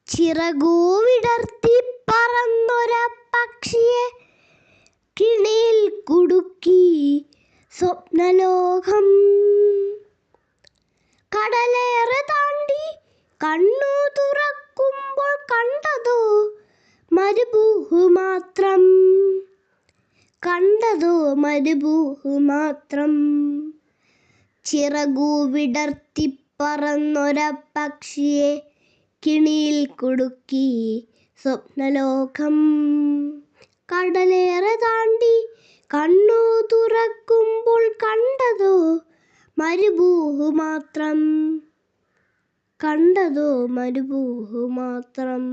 ചിറകു വിടർത്തി പറന്നൊര പക്ഷിയെ കിണിയിൽ കുടുക്കി സ്വപ്നലോകം. കടലേറെ താണ്ടി കണ്ണു തുറക്കുമ്പോൾ കണ്ടതോ മരുഭൂമി മാത്രം, കണ്ടതോ മരുഭൂമി മാത്രം. ചിറകു വിടർത്തി പറന്നൊര പക്ഷിയെ കിണിയിൽ കുടുക്കി സ്വപ്നലോകം. കടലേറെ താണ്ടി കണ്ണു തുറക്കുമ്പോൾ കണ്ടതോ മരുഭൂമി മാത്രം, കണ്ടതോ മരുഭൂമി മാത്രം.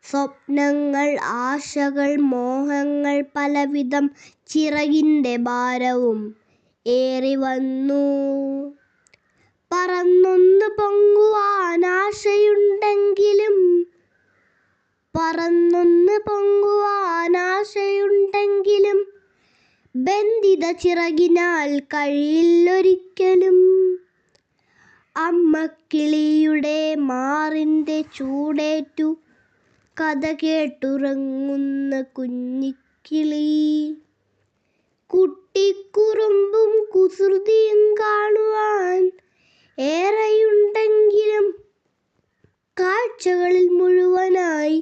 സ്വപ്നങ്ങൾ, ആശകൾ, മോഹങ്ങൾ പലവിധം ചിറകിൻ്റെ ഭാരവും ഏറി വന്നു. പറന്നൊന്ന് പൊങ്ങുവാൻ ആശയുണ്ടെങ്കിലും, പറന്നൊന്ന് പൊങ്ങുവാൻ ആശയുണ്ടെങ്കിലും ബന്ധിത ചിറകിനാൽ കഴിയില്ലൊരിക്കലും. അമ്മക്കിളിയുടെ മാറിൻ്റെ ചൂടേറ്റു കഥ കേട്ടുറങ്ങുന്ന കുഞ്ഞിക്കിളി. കുട്ടിക്കുറുമ്പും കുസൃതിയും കാണുവാൻ ഏറെയുണ്ടെങ്കിലും കാഴ്ചകളിൽ മുഴുവനായി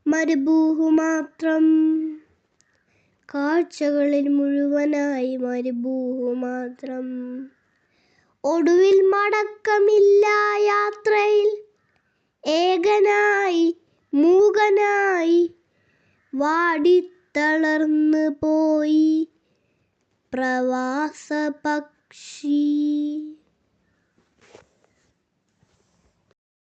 മരുഭൂമി മാത്രം, കാഴ്ചകളിൽ മുഴുവനായി മരുഭൂമി മാത്രം. ഒടുവിൽ മടക്കമില്ല യാത്രയിൽ, ഏകനായി മൂകനായി വാടിത്തളർന്നു പോയി പ്രവാസപക്ഷി.